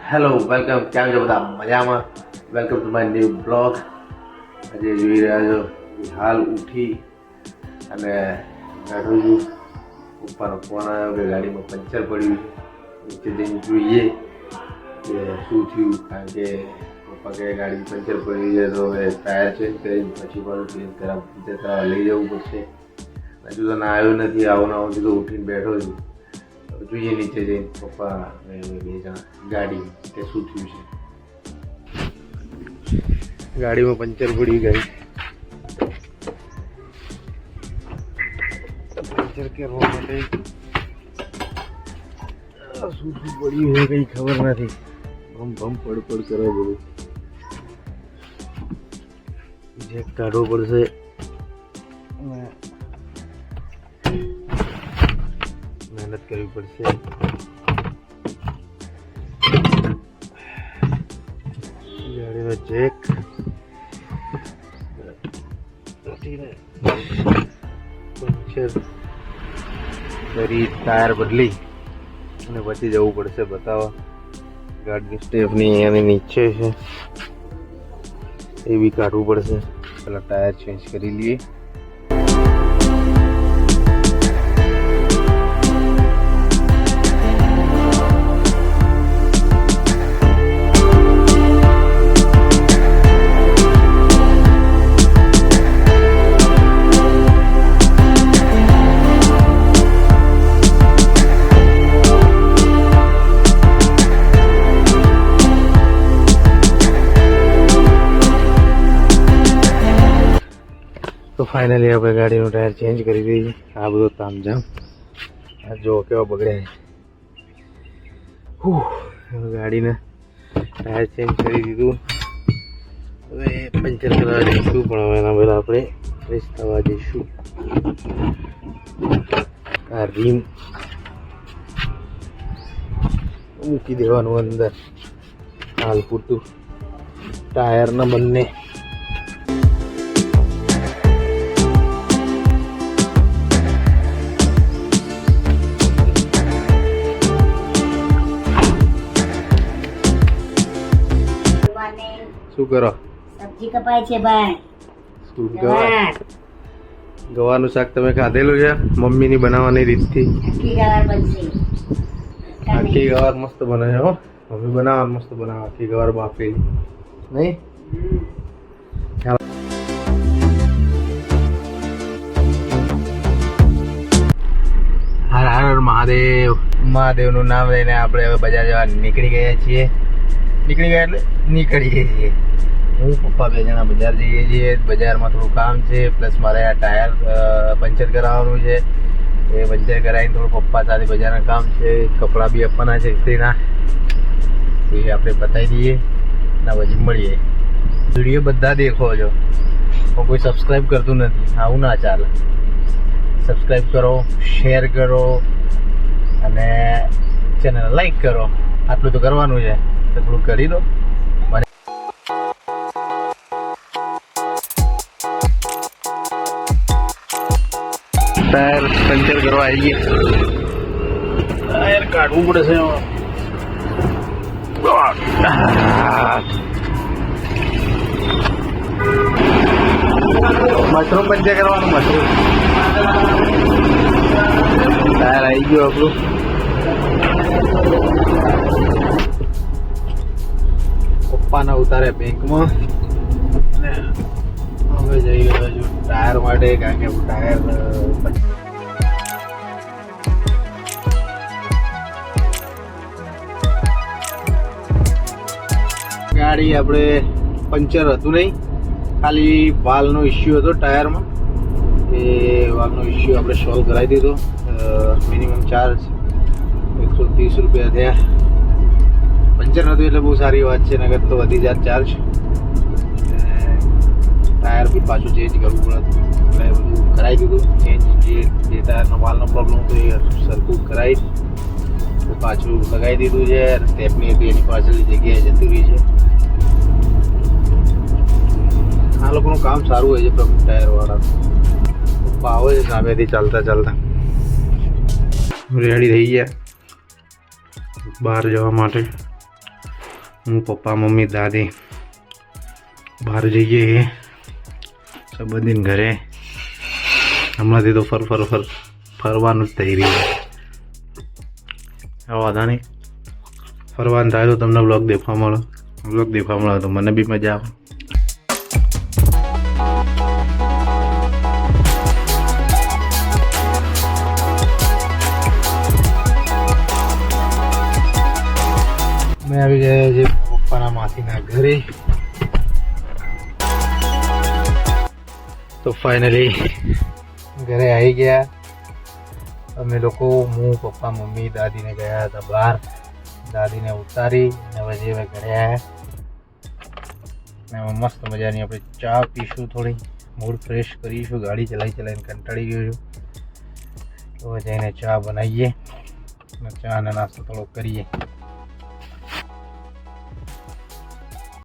Hello welcome, કેમ છો બધા? મજામાં? Welcome to my new blog. આજે જોઈ રહ્યા છો હાલ ઉઠી અને બેઠો છું. પપ્પાનો ફોન આવ્યો કે ગાડીમાં પંચર પડ્યું છે. નીચે જઈને જોઈએ કે શું થયું, કારણ કે પપ્પા કહે ગાડી પંચર પડી છે તો હવે ટાયર ચેન્જ કરીને પછી પાછું ચેન્જ કરાવવા લઈ જવું પડશે. હજુ તો ના આવ્યો નથી, આવો ના આવું તો ઉઠીને બેઠો છું. જોઈએ નીચે જઈને પપ્પા બે જણા ગાડી કે શું થયું છે. ગાડીમાં પંચર પડી ગઈ. પંચર કરવા માટે શું પડ્યું છે કઈ ખબર નથી. ભમ પડ કરે બધું. જેક કાઢવો પડશે. મહેનત કરવી પડશે. ગાડીનો જેક પંચર કરી ટાયર બદલી અને પછી જવું પડશે બતાવવા. ગાડીની સ્ટેપની એની નીચે છે એ બી કાઢવું પડશે. પેલા ટાયર ચેન્જ કરી લઈએ. તો ફાઇનલી આપણે ગાડીનું ટાયર ચેન્જ કરી દઈએ. આ બધો તામઝામ આ જો કેવા બગડે. ગાડીને ટાયર ચેન્જ કરી દીધું. હવે પંચર કરવા જઈશું, પણ હવે એના પહેલાં આપણે ફ્રેશ થવા જઈશું. આ રીમ મૂકી દેવાનું અંદર હાલ પૂરતું. ટાયરના બંને શું કરો? સબ્જી કપાય છે ભાઈ. શું ગવાનું શાક તમે ખાધેલું છે મમ્મીની બનાવવાની રીતથી? આખી ગવાર બનશે. આખી ગવાર મસ્ત બને છે હો. મમ્મી બનાવવા મસ્ત બનાવે આખી ગવાર બાફેલી, નહીં? હર હર મહાદેવ. મહાદેવનું નામ લઈને આપણે હવે બજાર જવા નીકળી ગયા છીએ. નીકળીએ છીએ. હું પપ્પા બે જણા બજાર જઈએ છીએ. બજારમાં થોડું કામ છે, પ્લસ મારે આ ટાયર પંચર કરાવવાનું છે. એ પંચર કરાવીને થોડું પપ્પા સાથે બજારના કામ છે. કપડાં બી આપવાના છે ઇસ્ત્રીના, એ આપણે બતાવી દઈએ ના પછી મળીએ. વિડીયો બધા દેખો છો પણ કોઈ સબસ્ક્રાઈબ કરતું નથી. આવું ના ચાલે. સબસ્ક્રાઈબ કરો, શેર કરો અને ચેનલ લાઈક કરો. આટલું તો કરવાનું છે, તો થોડું કરી દો. ટાયર પંચર કરવા આવી ગયા. ટાયર કાઢવું પડશે. મશરૂમ પંચર કરવાનું. મશરૂમ ટાયર આવી ગયું આપણું. પપ્પાના ઉતારે બેંકમાં અને હવે જઈ ગયો છું ટાયર માટે, કારણ કે ટાયર ગાડી આપણે પંચર હતું નહીં, ખાલી વાલનો ઇસ્યુ હતો ટાયરમાં. એ વાલનો ઇસ્યુ આપણે સોલ્વ કરાવી દીધો. મિનિમમ ચાર્જ 130 રૂપિયા થયા. પંચર નહોતું એટલે બહુ સારી વાત છે, નગર તો વધી જાત ચાર્જ. ટાયર બી પાછું ચેન્જ કરવું પડે એટલે બધું કરાવી દીધું ચેન્જ. જે ટાયરનો વાલનો પ્રોબ્લેમ હતો એ સરખું કરાવી પાછું લગાવી દીધું છે. સ્ટેપની હતી એની પાછળની જગ્યાએ જતી રહી છે. આ લોકોનું કામ સારું હોય છે પ્રમુખ ટાયરવાળા. પપ્પા આવે છે સામેથી ચાલતા રેડી થઈ ગયા બહાર જવા માટે. હું પપ્પા મમ્મી દાદી બહાર જઈએ સંબંધીને ઘરે. હમણાંથી તો ફરવાનું જ થઈ રહ્યું. હવે વાંધો નહીં, ફરવાનું થાય તો તમને બ્લોગ દેખવા મળે તો મને બી મજા આવે. અમે આવી ગયા છે પપ્પાના માસીના ઘરે. તો ફાઇનલી ઘરે આવી ગયા અમે લોકો. હું પપ્પા મમ્મી દાદીને ગયા હતા બહાર. દાદીને ઉતારી અને પછી હવે ઘરે આવ્યા. એમાં મસ્ત મજાની આપણે ચા પીશું, થોડી મૂડ ફ્રેશ કરીશું. ગાડી ચલાવીને કંટાળી ગયો છું. તો જઈને ચા બનાવીએ અને ચા અને નાસ્તો થોડો કરીએ.